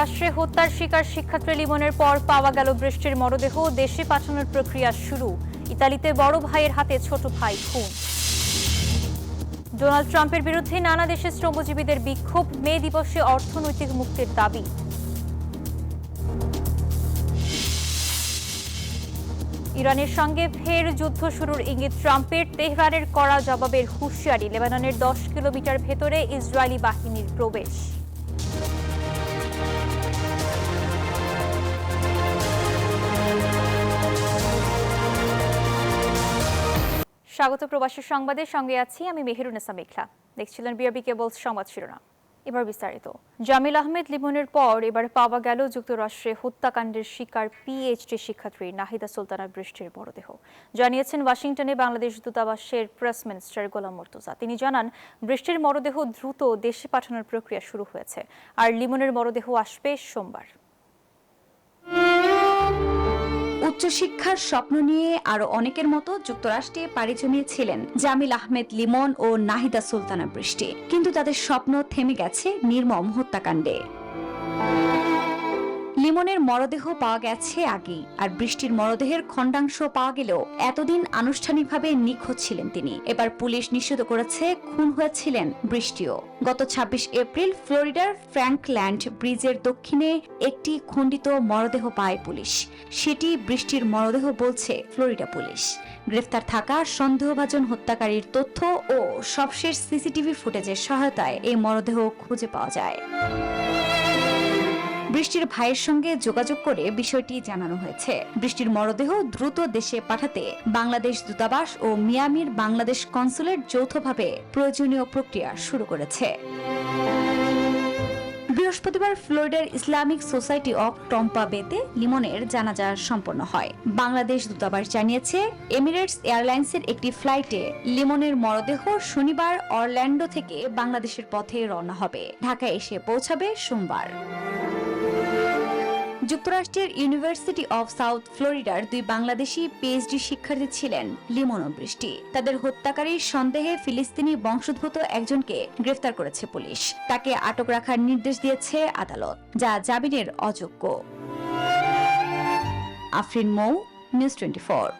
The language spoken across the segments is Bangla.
যুক্তরাষ্ট্রে হত্যার শিকার শিক্ষার্থী লিমনের পর পাওয়া গেল বৃষ্টির মরদেহ। দেশে পাঠানোর প্রক্রিয়া শুরু। ইতালিতে বড় ভাইয়ের হাতে ছোট ভাই খুন। ডোনাল্ড ট্রাম্পের বিরুদ্ধে নানা দেশের শ্রমজীবীদের বিক্ষোভ। মে দিবসে অর্থনৈতিক মুক্তির দাবি। ইরানের সঙ্গে ফের যুদ্ধ শুরুর ইঙ্গিত ট্রাম্পের। তেহরানের কড়া জবাবের হুঁশিয়ারি। লেবাননের 10 কিলোমিটার ভেতরে ইসরায়েলি বাহিনীর প্রবেশ। স্বাগত প্রবাসী সংবাদের সঙ্গে আছি আমি মেহেরুন্নেসা মেঘলা। দেখছিলেন বিআরবি কেবলস সংবাদ শিরোনাম। এবার বিস্তারিত। জামিল আহমেদ লিমনের পর এবার পাওয়া গেল যুক্তরাষ্ট্রে হত্যাকাণ্ডের শিকার পিএইচডি শিক্ষার্থী নাহিদা সুলতানা বৃষ্টির মরদেহ। জানিয়েছেন ওয়াশিংটনে বাংলাদেশ দূতাবাসের প্রেস মিনিস্টার গোলাম মুর্তজা। তিনি জানান, বৃষ্টির মরদেহ দ্রুত দেশে পাঠানোর প্রক্রিয়া শুরু হয়েছে, আর লিমনের মরদেহ আসবে সোমবার। উচ্চশিক্ষার স্বপ্ন নিয়ে আরো অনেকের মতো যুক্তরাষ্ট্রে পাড়ি জমিয়েছিলেন জামিল আহমেদ লিমন ও নাহিদা সুলতানা বৃষ্টি, কিন্তু তাদের স্বপ্ন থেমে গেছে নির্মম হত্যাকাণ্ডে। লিমনের মরদেহ পাওয়া গেছে আগেই, আর বৃষ্টির মরদেহের খণ্ডাংশ পাওয়া গেলেও এতদিন আনুষ্ঠানিকভাবে নিখোঁজ ছিলেন তিনি। এবার পুলিশ নিশ্চিত করেছে খুন হয়েছিলেন বৃষ্টিও। গত 26 এপ্রিল ফ্লোরিডার ফ্র্যাঙ্কল্যান্ড ব্রিজের দক্ষিণে একটি খণ্ডিত মরদেহ পায় পুলিশ। সেটি বৃষ্টির মরদেহ বলছে ফ্লোরিডা পুলিশ। গ্রেফতার থাকা সন্দেহভাজন হত্যাকারীর তথ্য ও সবশেষ সিসিটিভি ফুটেজের সহায়তায় এই মরদেহ খুঁজে পাওয়া যায়। বৃষ্টির ভাইয়ের সঙ্গে যোগাযোগ করে বিষয়টি জানানো হয়েছে। বৃষ্টির মরদেহ দ্রুত দেশে পাঠাতে বাংলাদেশ দূতাবাস ও মিয়ামির বাংলাদেশ কনসুলেট যৌথভাবে প্রয়োজনীয় প্রক্রিয়া শুরু করেছে। বৃহস্পতিবার ফ্লোরিডার ইসলামিক সোসাইটি অব টম্পা বেতে লিমনের জানাজা সম্পন্ন হয়। বাংলাদেশ দূতাবাস জানিয়েছে, এমিরেটস এয়ারলাইন্সের একটি ফ্লাইটে লিমনের মরদেহ শনিবার অরল্যান্ডো থেকে বাংলাদেশের পথে রওনা হবে। ঢাকায় এসে পৌঁছাবে সোমবার। যুক্তরাষ্ট্রের ইউনিভার্সিটি অব সাউথ ফ্লোরিডার 2 বাংলাদেশি পিএইচডি শিক্ষার্থী ছিলেন লিমন ও বৃষ্টি। তাদের হত্যাকারীর সন্দেহে ফিলিস্তিনি বংশোদ্ভূত একজনকে গ্রেফতার করেছে পুলিশ। তাকে আটক রাখার নির্দেশ দিয়েছে আদালত, যা জামিনের অযোগ্য। আফরিন মৌ, নিউজ 24।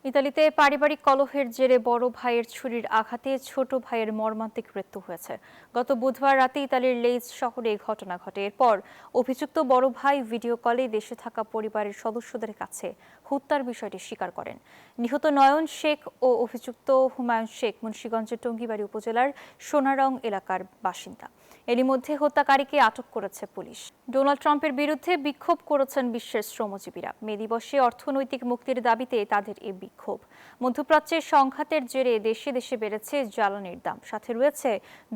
ইতালিতে পারিবারিক কলহের জেরে বড় ভাইয়ের ছুরির আঘাতে ছোট ভাইয়ের মর্মান্তিক মৃত্যু হয়েছে। গত বুধবার রাতে ইতালির লেইজ শহরে ঘটনা ঘটে। এরপর অভিযুক্ত বড় ভাই ভিডিও কলে দেশে থাকা পরিবারের সদস্যদের কাছে হত্যার বিষয়টি স্বীকার করেন। নিহত নয়ন শেখ ও অভিযুক্ত হুমায়ুন শেখ মুন্সিগঞ্জের টঙ্গিবাড়ি উপজেলার সোনারং এলাকার বাসিন্দা। এরই মধ্যে হত্যাকারীকে আটক করেছে পুলিশ। ডোনাল্ড ট্রাম্পের বিরুদ্ধে বিক্ষোভ করেছেন বিশ্বের শ্রমজীবীরা। মে দিবসে অর্থনৈতিক মুক্তির দাবিতে তাদের এই বিক্ষোভ। মধ্যপ্রাচ্যের সংঘাতের জেরে দেশে দেশে বেড়েছে জ্বালানির দাম, সাথে রয়েছে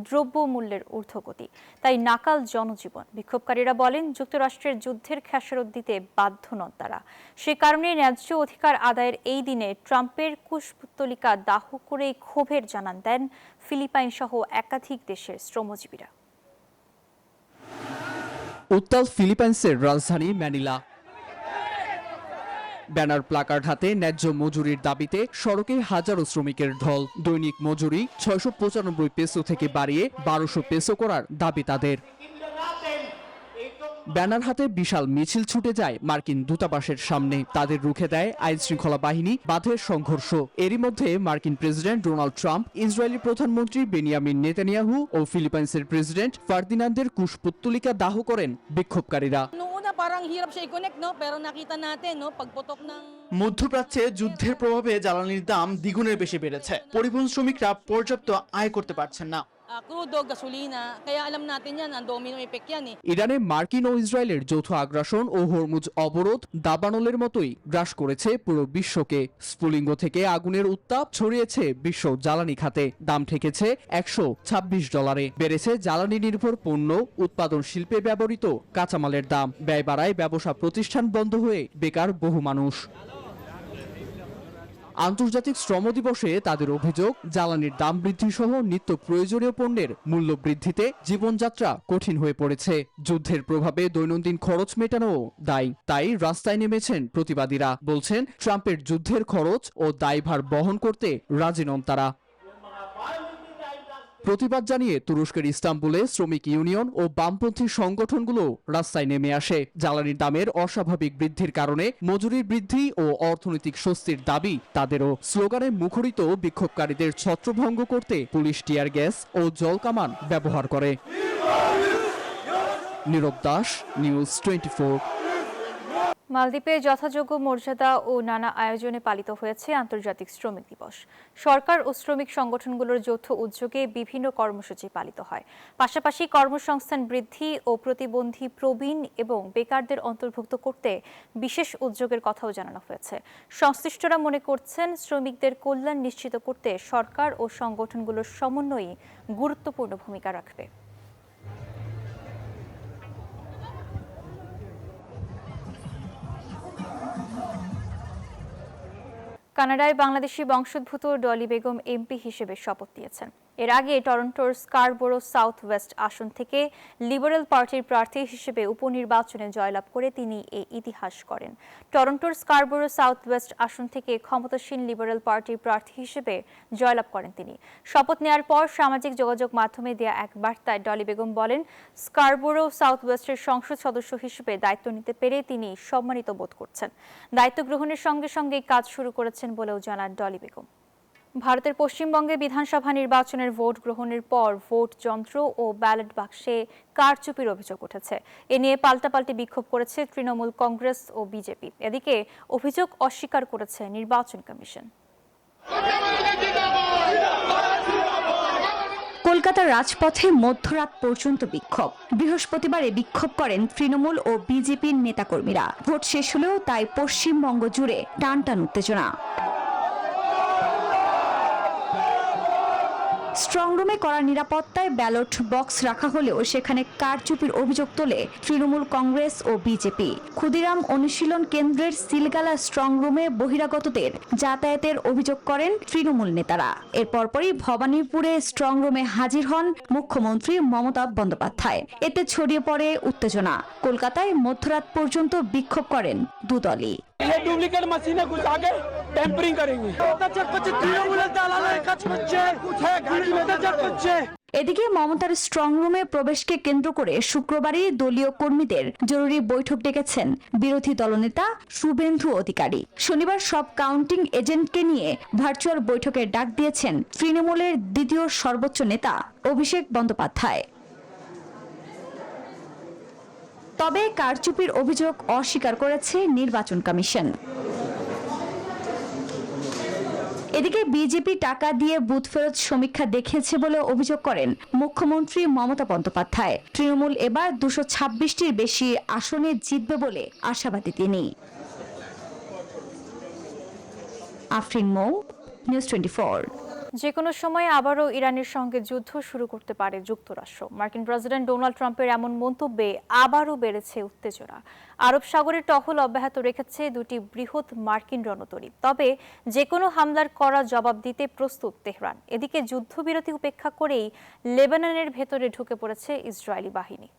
দ্রব্যমূল্যের ঊর্ধ্বগতি। তাই নাকাল জনজীবন। বিক্ষোভকারীরা বলেন, যুক্তরাষ্ট্রের যুদ্ধের খেসারত দিতে বাধ্য নন তারা। সে কারণে ন্যায্য অধিকার আদায়ের এই দিনে ট্রাম্পের কুশপুত্তলিকা দাহ করেই ক্ষোভের জানান দেন ফিলিপাইন সহ একাধিক দেশের শ্রমজীবীরা। উত্তাল ফিলিপাইন্সের রাজধানী ম্যানিলা। ব্যানার প্লাকার্ড হাতে ন্যায্য মজুরির দাবিতে সড়কে হাজারো শ্রমিকের ঢল। দৈনিক মজুরি 695 পেসো থেকে বাড়িয়ে 1200 পেসো করার দাবি তাদের। ব্যানার হাতে বিশাল মিছিল ছুটে যায় মার্কিন দূতাবাসের সামনে। তাদের রুখে দেয় আইন শৃঙ্খলা বাহিনী, বাধে সংঘর্ষ। এরই মধ্যে মার্কিন প্রেসিডেন্ট ডোনাল্ড ট্রাম্প, ইসরায়েলি প্রধানমন্ত্রী বেনিয়ামিন নেতানিয়াহু ও ফিলিপাইন্সের প্রেসিডেন্ট ফার্দিনান্দের কুশপুত্তলিকা দাহ করেন বিক্ষোভকারীরা। মধ্যপ্রাচ্যে যুদ্ধের প্রভাবে জ্বালানির দাম দ্বিগুণের বেশি বেড়েছে। পরিবহন শ্রমিকরা পর্যাপ্ত আয় করতে পারছেন না। ইরানে মার্কিন ও ইসরায়েলের যৌথ আগ্রাসন ও হরমুজ অবরোধ দাবানলের মতোই গ্রাস করেছে পুরো বিশ্বকে। স্ফুলিঙ্গ থেকে আগুনের উত্তাপ ছড়িয়েছে বিশ্ব জ্বালানি খাতে। দাম ঠেকেছে $126। বেড়েছে জ্বালানি নির্ভর পণ্য উৎপাদন শিল্পে ব্যবহৃত কাঁচামালের দাম। ব্যয় বাড়ায় ব্যবসা প্রতিষ্ঠান বন্ধ হয়ে বেকার বহু মানুষ। আন্তর্জাতিক শ্রম দিবসে তাদের অভিযোগ, জ্বালানির দাম বৃদ্ধি সহ নিত্য প্রয়োজনীয় পণ্যের মূল্য বৃদ্ধিতে জীবনযাত্রা কঠিন হয়ে পড়েছে। যুদ্ধের প্রভাবে দৈনন্দিন খরচ মেটানোও দায়ী। তাই রাস্তায় নেমেছেন প্রতিবাদীরা। বলছেন, ট্রাম্পের যুদ্ধের খরচ ও দায়ভার বহন করতে রাজি নন তারা। প্রতিবাদ জানিয়ে তুরস্কের ইস্তাম্বুলে শ্রমিক ইউনিয়ন ও বামপন্থী সংগঠনগুলো রাস্তায় নেমে আসে। জ্বালানির দামের অস্বাভাবিক বৃদ্ধির কারণে মজুরির বৃদ্ধি ও অর্থনৈতিক স্বস্তির দাবি তাদেরও। স্লোগানে মুখরিত বিক্ষোভকারীদের ছত্রভঙ্গ করতে পুলিশ টিয়ার গ্যাস ও জলকামান ব্যবহার করে। নীরব দাস, নিউজ 24। মালদ্বীপে যথাযোগ্য মর্যাদা ও নানা আয়োজনে পালিত হয়েছে আন্তর্জাতিক শ্রমিক দিবস। সরকার ও শ্রমিক সংগঠনগুলোর যৌথ উদ্যোগে বিভিন্ন কর্মসূচি পালিত হয়। পাশাপাশি কর্মসংস্থান বৃদ্ধি ও প্রতিবন্ধী, প্রবীণ এবং বেকারদের অন্তর্ভুক্ত করতে বিশেষ উদ্যোগের কথাও জানানো হয়েছে। সংশ্লিষ্টরা মনে করছেন, শ্রমিকদের কল্যাণ নিশ্চিত করতে সরকার ও সংগঠনগুলোর সমন্বয়ই গুরুত্বপূর্ণ ভূমিকা রাখবে। কানাডায় বাংলাদেশি বংশোদ্ভূত ডলি বেগম এমপি হিসেবে শপথ নিয়েছেন। এর আগে টরন্টোর স্কারবোরো সাউথ ওয়েস্ট আসন থেকে লিবারেল পার্টির প্রার্থী হিসেবে উপনির্বাচনে জয়লাভ করে তিনি এই ইতিহাস করেন। টরন্টোর স্কারবোরো সাউথ ওয়েস্ট আসন থেকে ক্ষমতাসীন লিবারেল পার্টির প্রার্থী হিসেবে জয়লাভ করেন তিনি। শপথ নেওয়ার পর সামাজিক যোগাযোগ মাধ্যমে দেয়া এক বার্তায় ডলি বেগম বলেন, স্কারবোরো সাউথ ওয়েস্টের সংসদ সদস্য হিসেবে দায়িত্ব নিতে পেরে তিনি সম্মানিত বোধ করছেন। দায়িত্ব গ্রহণের সঙ্গে সঙ্গে কাজ শুরু করেছেন বলেও জানান ডলি বেগম। ভারতের পশ্চিমবঙ্গে বিধানসভা নির্বাচনের ভোট গ্রহণের পর ভোট যন্ত্র ও ব্যালট বাক্সে কারচুপির অভিযোগ উঠেছে। এ নিয়ে পাল্টাপাল্টি বিক্ষোভ করেছে তৃণমূল কংগ্রেস ও বিজেপি। এদিকে অভিযোগ অস্বীকার করেছে নির্বাচন কমিশন। কলকাতার রাজপথে মধ্যরাত পর্যন্ত বিক্ষোভ। বৃহস্পতিবারে বিক্ষোভ করেন তৃণমূল ও বিজেপির নেতাকর্মীরা। ভোট শেষ হলেও তাই পশ্চিমবঙ্গ জুড়ে টানটান উত্তেজনা। স্ট্রংরুমে কড়া নিরাপত্তায় ব্যালট বক্স রাখা হলেও সেখানে কারচুপির অভিযোগ তোলে তৃণমূল কংগ্রেস ও বিজেপি। ক্ষুদিরাম অনুশীলন কেন্দ্রের সিলগালা স্ট্রংরুমে বহিরাগতদের যাতায়াতের অভিযোগ করেন তৃণমূল নেতারা। এর পরপরই ভবানীপুরে স্ট্রংরুমে হাজির হন মুখ্যমন্ত্রী মমতা বন্দ্যোপাধ্যায়। এতে ছড়িয়ে পড়ে উত্তেজনা। কলকাতায় মধ্যরাত পর্যন্ত বিক্ষোভ করেন দুদলই। ये डुप्लीकेट मशीन घुसा के टेम्परिंग करेंगे। এদিকে মমতার স্ট্রং রুমে প্রবেশকে কেন্দ্র করে শুক্রবারই দলীয় কর্মীদের জরুরি বৈঠক ডেকেছেন বিরোধী দলনেতা শুভেন্দু অধিকারী। শনিবার সব কাউন্টিং এজেন্টকে নিয়ে ভার্চুয়াল বৈঠকের ডাক দিয়েছেন তৃণমূলের দ্বিতীয় সর্বোচ্চ নেতা অভিষেক বন্দ্যোপাধ্যায়। তবে কারচুপির অভিযোগ অস্বীকার করেছে নির্বাচন কমিশন। এদিকে বিজেপি টাকা দিয়ে বুথ ফেরত সমীক্ষা দেখিয়েছে বলে অভিযোগ করেন মুখ্যমন্ত্রী মমতা বন্দ্যোপাধ্যায়। তৃণমূল এবার 226টির বেশি আসনে জিতবে বলে আশাবাদী তিনি। আফরিন মৌ, নিউজ 24। যে কোনো সময় আবারও ইরানের সঙ্গে যুদ্ধ শুরু করতে পারে যুক্তরাষ্ট্র। মার্কিন প্রেসিডেন্ট ডোনাল্ড ট্রাম্পের এমন মন্তব্যে আবারও বেড়েছে উত্তেজনা। আরব সাগরের টহল অব্যাহত রেখেছে দুটি বৃহৎ মার্কিন রণতরী। তবে যে কোনো হামলার কড়া জবাব দিতে প্রস্তুত তেহরান। এদিকে যুদ্ধবিরতি উপেক্ষা করেই লেবাননের ভেতরে ঢুকে পড়েছে ইসরায়েলি বাহিনী।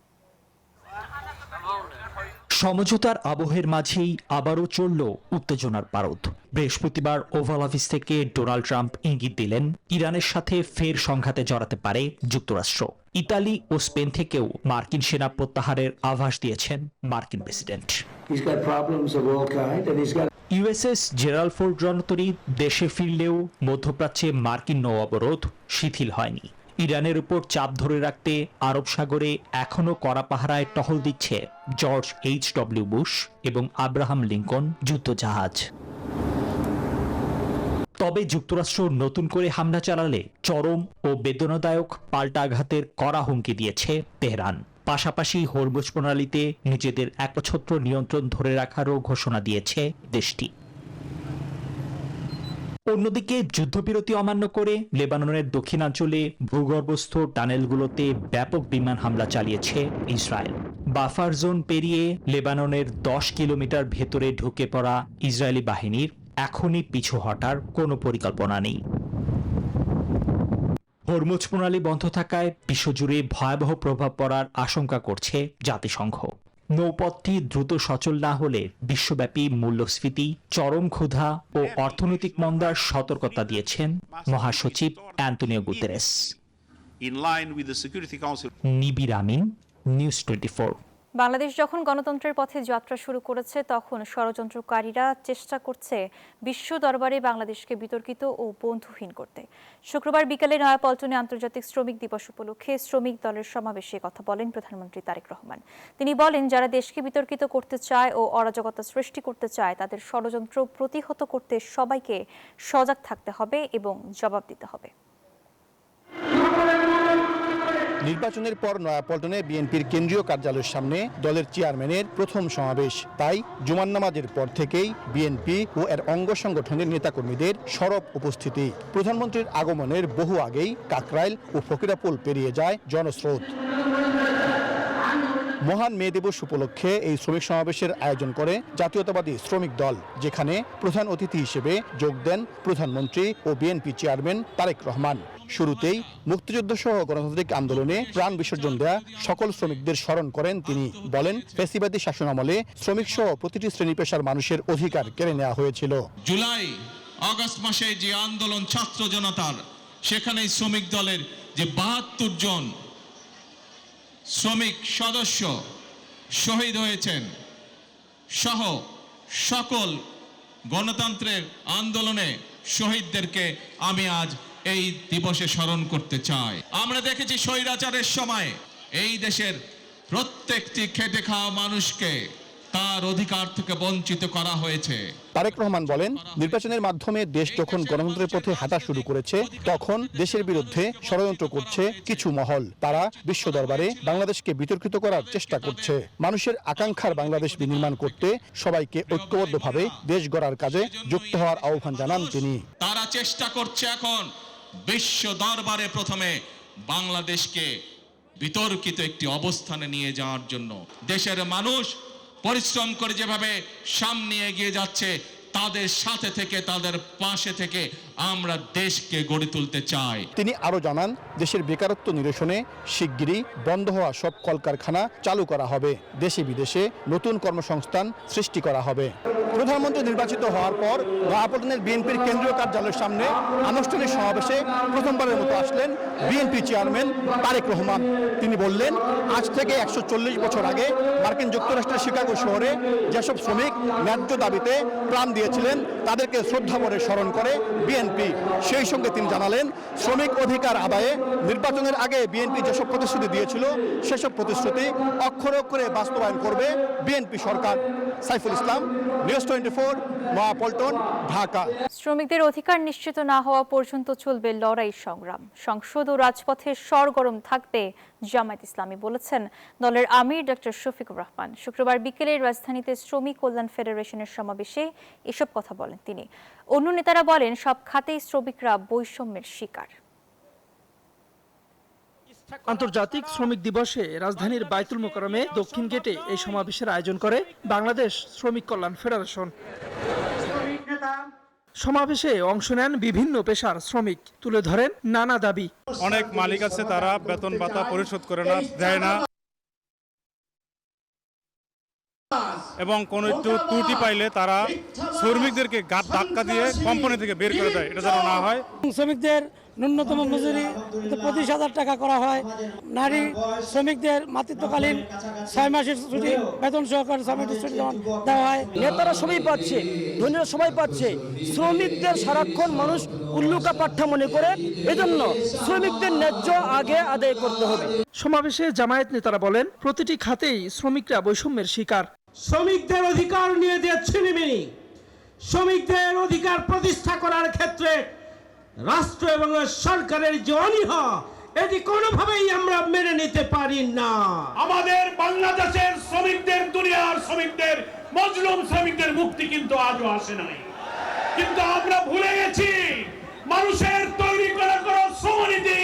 সমঝোতার আবহের মাঝেই আবারও চলল উত্তেজনার পারদ। বৃহস্পতিবার ওভাল অফিস থেকে ডোনাল্ড ট্রাম্প ইঙ্গিত দিলেন, ইরানের সাথে ফের সংঘাতে জড়াতে পারে যুক্তরাষ্ট্র। ইতালি ও স্পেন থেকেও মার্কিন সেনা প্রত্যাহারের আভাস দিয়েছেন মার্কিন প্রেসিডেন্ট। ইউএসএস জেরাল্ড ফোর্ড রণতরী দেশে ফিরলেও মধ্যপ্রাচ্যে মার্কিন নৌ অবরোধ শিথিল হয়নি। ইরানের উপর চাপ ধরে রাখতে আরব সাগরে এখনো কড়া পাহারায় টহল দিচ্ছে জর্জ H.W. বুশ এবং আব্রাহাম লিঙ্কন যুদ্ধজাহাজ। তবে যুক্তরাষ্ট্র নতুন করে হামলা চালালে চরম ও বেদনাদায়ক পাল্টা আঘাতের কড়া হুমকি দিয়েছে তেহরান। পাশাপাশি হরমুজ প্রণালীতে নিজেদের একচ্ছত্র নিয়ন্ত্রণ ধরে রাখারও ঘোষণা দিয়েছে দেশটি। অন্যদিকে যুদ্ধবিরতি অমান্য করে লেবাননের দক্ষিণাঞ্চলে ভূগর্ভস্থ টানেলগুলোতে ব্যাপক বিমান হামলা চালিয়েছে ইসরায়েল। বাফার জোন পেরিয়ে লেবাননের 10 কিলোমিটার ভেতরে ঢুকে পড়া ইসরায়েলি বাহিনীর এখনই পিছু হটার কোনো পরিকল্পনা নেই। হরমুজ প্রণালী বন্ধ থাকায় বিশ্বজুড়ে ভয়াবহ প্রভাব পড়ার আশঙ্কা করছে জাতিসংঘ। নৌপথটি দ্রুত সচল না হলে বিশ্বব্যাপী মূল্যস্ফীতি, চরম ক্ষুধা ও অর্থনৈতিক মন্দার সতর্কতা দিয়েছেন মহাসচিব Antonio Guterres. in line with the Security Council. Nibir Amin, news 24। Bangladesh যখন গণতন্ত্রের পথে যাত্রা শুরু করেছে তখন ষড়যন্ত্রকারীরা চেষ্টা করছে বিশ্ব দরবারে বাংলাদেশকে বিতর্কিত ও বন্ধুহীন করতে। শুক্রবার বিকেলে নয়াপল্টনে আন্তর্জাতিক শ্রমিক দিবস উপলক্ষে শ্রমিক দলের সমাবেশে কথা বলেন প্রধানমন্ত্রী তারেক রহমান। তিনি বলেন, যারা দেশকে বিতর্কিত করতে চায় ও অরাজকতা সৃষ্টি করতে চায় তাদের ষড়যন্ত্র প্রতিহত করতে সবাইকে সজাগ থাকতে হবে এবং জবাব দিতে হবে। নির্বাচনের পর নয়াপল্টনে বিএনপির কেন্দ্রীয় কার্যালয়ের সামনে দলের চেয়ারম্যানের প্রথম সমাবেশ। তাই জুমার নামাজের পর থেকেই বিএনপি ও এর অঙ্গ সংগঠনের নেতাকর্মীদের সরব উপস্থিতি। প্রধানমন্ত্রীর আগমনের বহু আগেই কাকরাইল ও ফকিরাপুল পেরিয়ে যায় জনস্রোত। মহান মে দিবস উপলক্ষে এই শ্রমিক সমাবেশের আয়োজন করে জাতীয়তাবাদী শ্রমিক দল, যেখানে প্রধান অতিথি হিসেবে যোগ দেন প্রধানমন্ত্রী ও বিএনপি চেয়ারম্যান তারেক রহমান। শুরুতেই মুক্তিযুদ্ধ সহ গণতান্ত্রিক আন্দোলনে প্রাণ বিসর্জন দেয়া সকল শ্রমিকদের স্মরণ করেন তিনি। বলেন, ফ্যাসিবাদী শাসনামলে শ্রমিক সহ প্রতিটি শ্রেণী পেশার মানুষের অধিকার কেড়ে নেওয়া হয়েছিল। জুলাই আগস্ট মাসে যে আন্দোলন ছাত্র জনতার, সেখানে শ্রমিক দলের যে ৭২ জন শ্রমিক সদস্য শহীদ হয়েছেন সহ সকল গণতন্ত্রের আন্দোলনে শহীদদেরকে আমি আজ এই দিবসে স্মরণ করতে চাই। আমরা দেখেছি স্বৈরাচারের সময় এই দেশের প্রত্যেকটি খেটে খাওয়া মানুষকে তার অধিকার থেকে বঞ্চিত করা হয়েছে। তারেক রহমান বলেন, নির্বাচনের মাধ্যমে দেশ যখন গণতন্ত্রের পথে হাঁটা শুরু করেছে তখন দেশের বিরুদ্ধে ষড়যন্ত্র করছে কিছু মহল। তারা বিশ্ব দরবারে বাংলাদেশকে বিতর্কিত করার চেষ্টা করছে। মানুষের আকাঙ্ক্ষার বাংলাদেশ বিনির্মাণ করতে সবাইকে ঐক্যবদ্ধভাবে দেশ গড়ার কাজে যুক্ত হওয়ার আহ্বান জানান তিনি। তারা চেষ্টা করছে এখন বিশ্ব দরবারে প্রথমে বাংলাদেশকে বিতর্কিত একটি অবস্থানে নিয়ে যাওয়ার জন্য। দেশের মানুষ পরিশ্রম করে যেভাবে সামনে এগিয়ে যাচ্ছে, তাদের সাথে থেকে তাদের পাশে থেকে আমরা দেশকে গড়ে তুলতে চাই। তিনি আরো জানান, দেশের বেকারত্ব নিরসনে শিগগিরই বন্ধ হওয়া সব কলকারখানা চালু করা হবে। দেশে বিদেশে নতুন কর্মসংস্থান সৃষ্টি করা হবে। প্রধানমন্ত্রী নির্বাচিত হওয়ার পর নয়াপল্টনের বিএনপির কেন্দ্রীয় কার্যালয়ের সামনে আনুষ্ঠানিক সমাবেশে প্রথমবারের মতো আসলেন বিএনপি চেয়ারম্যান তারেক রহমান। তিনি বললেন, আজ থেকে ১৪০ বছর আগে মার্কিন যুক্তরাষ্ট্রের শিকাগো শহরে যেসব শ্রমিক ন্যায্য দাবিতে প্রাণ দিয়েছিলেন তাদেরকে শ্রদ্ধা করে স্মরণ করে বিএনপি। সেই সঙ্গে তিনি জানালেন, শ্রমিক অধিকার আদায়ে নির্বাচনের আগে বিএনপি যেসব প্রতিশ্রুতি দিয়েছিল সেসব প্রতিশ্রুতি অক্ষরে অক্ষরে বাস্তবায়ন করবে বিএনপি সরকার। সাইফুল ইসলাম, নিউজ 24, নয়াপল্টন, ঢাকা। শ্রমিকদের অধিকার নিশ্চিত না হওয়া পর্যন্ত চলবে লড়াই সংগ্রাম। সংসদ ও রাজপথে সরগরম থাকবে জামায়াত ইসলামী, বলেছেন দলের আমির ডক্টর শফিকুর রহমান। শুক্রবার বিকেলে রাজধানীতে শ্রমিক কল্যাণ ফেডারেশনের সমাবেশে এসব কথা বলেন তিনি। অন্য নেতারা বলেন, সব খাতেই শ্রমিকরা বৈষম্যের শিকার। আন্তর্জাতিক শ্রমিক দিবসে রাজধানীর বায়তুল মোকাররমে দক্ষিণ গেটে এই সমাবেশের আয়োজন করে বাংলাদেশ শ্রমিক কল্যাণ ফেডারেশন। সমাবেশে অংশ নেন বিভিন্ন পেশার শ্রমিক, তুলে ধরেন নানা দাবি। অনেক মালিক আছে, তারা বেতন ভাতা পরিশোধ করে না, দেয় না, এবং কোন একটু ত্রুটি পাইলে তারা শ্রমিকদেরকে ধাক্কা দিয়ে কোম্পানি থেকে বের করে দেয়। এটা যেন না হয়। শ্রমিকদের ন্যূনতম মজুরি 25,000 টাকা করা হয়। নারী শ্রমিকদের মাতৃত্বকালীন 6 মাসের ছুটি বেতন সহকারে 6 মাসের ছুটি দেওয়া হয়। নেতারা সবাই পাচ্ছে, ধনীরা সবাই পাচ্ছে, শ্রমিকদের সারাক্ষণ মানুষ উল্লুকা পাঠ্যা মনে করে। এজন্য শ্রমিকদের ন্যায্য আগে আদায় করতে হবে। সমাবেশে জামায়াত নেতারা বলেন, প্রতিটি খাতেই শ্রমিকরা বৈষম্যের শিকার। শ্রমিকদের অধিকার নিয়ে যে ছিনিমিনি, শ্রমিকদের অধিকার প্রতিষ্ঠা করার ক্ষেত্রে রাষ্ট্র এবং সরকারের যে অনীহা, এটি কোনোভাবেই আমরা মেনে নিতে পারি না। আমাদের বাংলাদেশের শ্রমিকদের, দুনিয়ার শ্রমিকদের, মজলুম শ্রমিকদের মুক্তি কিন্তু আজও আসে নাই। কিন্তু আমরা ভুলে গেছি মানুষের তৈরি করা শ্রমনীতি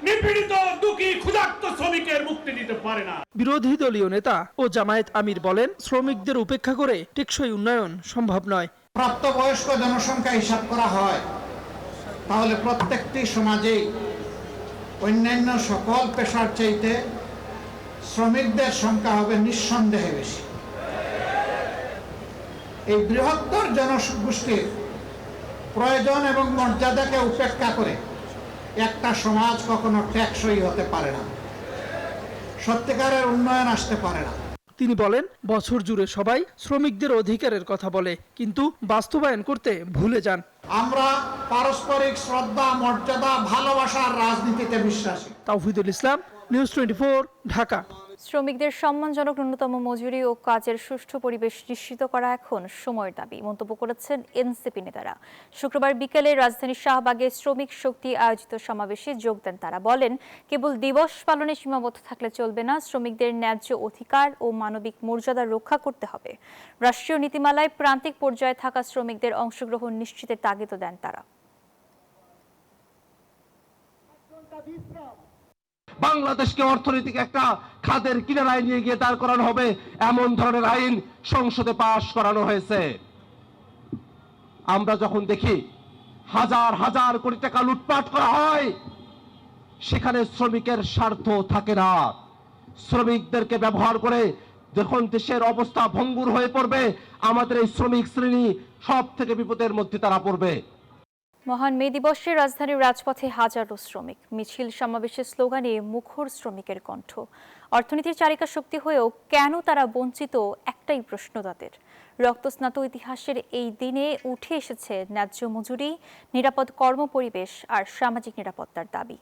নিপীড়িত, দুঃখী, ক্ষুধার্ত শ্রমিকের মুক্তি দিতে পারে না। বিরোধী দলীয় নেতা ও জামায়াত আমির বলেন, শ্রমিকদের উপেক্ষা করে টেকসই উন্নয়ন সম্ভব নয়। প্রাপ্তবয়স্ক জনসংখ্যা হিসাব করা হয় তাহলে প্রত্যেকটি সমাজেই অন্যান্য সকল পেশার চাইতে শ্রমিকদের সংখ্যা হবে নিঃসন্দেহে বেশি। এই বৃহত্তর জনগোষ্ঠীর প্রয়োজন এবং মর্যাদাকে উপেক্ষা করে একটা সমাজ কখনো টেকসই হতে পারে না, সত্যিকারের উন্নয়ন আসতে পারে না। তিনি বলেন, বছর জুড়ে সবাই শ্রমিকদের অধিকারের কথা বলে, কিন্তু বাস্তবায়ন করতে ভুলে যান। আমরা পারস্পরিক শ্রদ্ধা, মর্যাদা, ভালোবাসার রাজনীতিতে বিশ্বাসী। তাওহিদুল ইসলাম, নিউজ 24, ঢাকা। শ্রমিকদের সম্মানজনক ন্যূনতম মজুরি ও কাজের সুষ্ঠু পরিবেশ নিশ্চিত করা এখন সময়ের দাবি মন্তব্য করেছেন এনসিপি নেতারা। শুক্রবার বিকেলে রাজধানীর শাহবাগে শ্রমিক শক্তি আয়োজিত সমাবেশে যোগ দেন তারা। বলেন, কেবল দিবস পালনে সীমাবদ্ধ থাকলে চলবে না, শ্রমিকদের ন্যায্য অধিকার ও মানবিক মর্যাদা রক্ষা করতে হবে। রাষ্ট্রীয় নীতিমালায় প্রান্তিক পর্যায়ে থাকা শ্রমিকদের অংশগ্রহণ নিশ্চিতের তাগিদও দেন তারা। বাংলাদেশকে অর্থনৈতিক একটা খাদের কিনারায় নিয়ে গিয়ে দাঁড় করানো হবে এমন ধরনের আইন সংসদে পাশ করানো হয়েছে। আমরা যখন দেখি হাজার হাজার কোটি টাকা লুটপাট করা হয়, সেখানে শ্রমিকের স্বার্থ থাকে না। শ্রমিকদেরকে ব্যবহার করে যখন দেশের অবস্থা ভঙ্গুর হয়ে পড়বে, আমাদের এই শ্রমিক শ্রেণী সব থেকে বিপদের মধ্যে তারা পড়বে। মহান মে দিবসে রাজধানীর রাজপথে হাজারো শ্রমিক মিছিল, সমাবেশের স্লোগানে মুখর শ্রমিকের কণ্ঠ। অর্থনীতির চালিকা শক্তি হয়েও কেন তারা বঞ্চিত, একটাই প্রশ্ন তাদের। রক্তস্নাত ইতিহাসের এই দিনে উঠে এসেছে ন্যায্য মজুরি, নিরাপদ কর্মপরিবেশ আর সামাজিক নিরাপত্তার দাবি।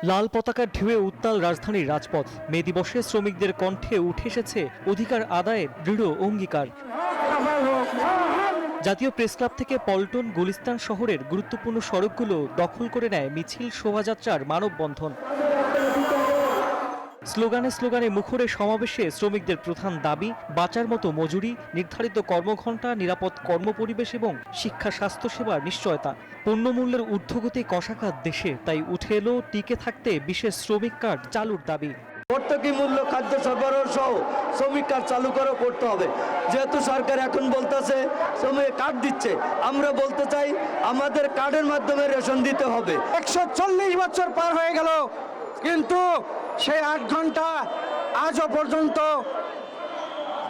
লাল পতাকার ঢেউয়ে উত্তাল রাজধানীর রাজপথ। মে দিবসে শ্রমিকদের কণ্ঠে উঠে এসেছে অধিকার আদায়ের দৃঢ় অঙ্গীকার। জাতীয় প্রেসক্লাব থেকে পল্টন, গুলিস্তান শহরের গুরুত্বপূর্ণ সড়কগুলো দখল করে নেয় মিছিল, শোভাযাত্রার মানববন্ধন। স্লোগানে স্লোগানে মুখরে সমাবেশে শ্রমিকদের প্রধান দাবি বাঁচার মতো মজুরি, নির্ধারিত কর্মঘণ্টা, নিরাপদ কর্মপরিবেশ এবং শিক্ষা স্বাস্থ্যসেবার নিশ্চয়তা। পণ্যমূল্যের ঊর্ধ্বগতি কষাঘাত দেশে, তাই উঠে এলো টিকে থাকতে বিশেষ শ্রমিক কার্ড চালুর দাবি। ভর্তুকি মূল্য খাদ্য সরবরাহ সহ শ্রমিক কার্ড চালু করতে হবে। যেহেতু সরকার এখন বলতেছে শ্রমিক কার্ড দিচ্ছে, আমরা বলতে চাই আমাদের কার্ডের মাধ্যমে রেশন দিতে হবে। 140 বছর পার হয়ে গেল, কিন্তু সেই 8 ঘন্টা আজও পর্যন্ত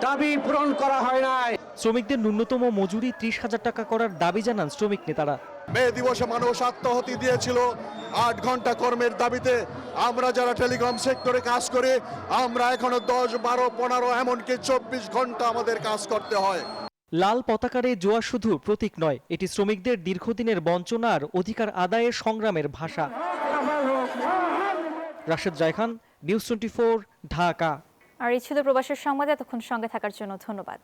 দাবি পূরণ করা হয় নাই। শ্রমিকদের ন্যূনতম মজুরি 30,000 টাকা করার দাবি জানান শ্রমিক নেতারা। মে দিবসে মানুষ আত্মাহুতি দিয়েছিল 8 ঘন্টা কর্মের দাবিতে। আমরা যারা টেলিকম সেক্টরে কাজ করি, আমরা এখনো 10, 12, 15, এমনকি 24 ঘন্টা আমাদের কাজ করতে হয়। লাল পতাকার এই জোয়ার শুধু প্রতীক নয়, এটি শ্রমিকদের দীর্ঘদিনের বঞ্চনার অধিকার আদায়ের সংগ্রামের ভাষা। রাশেদ জায়খান, নিউজ 24, ঢাকা। আর এই ছিল প্রবাসের সংবাদ। এতক্ষণ সঙ্গে থাকার জন্য ধন্যবাদ।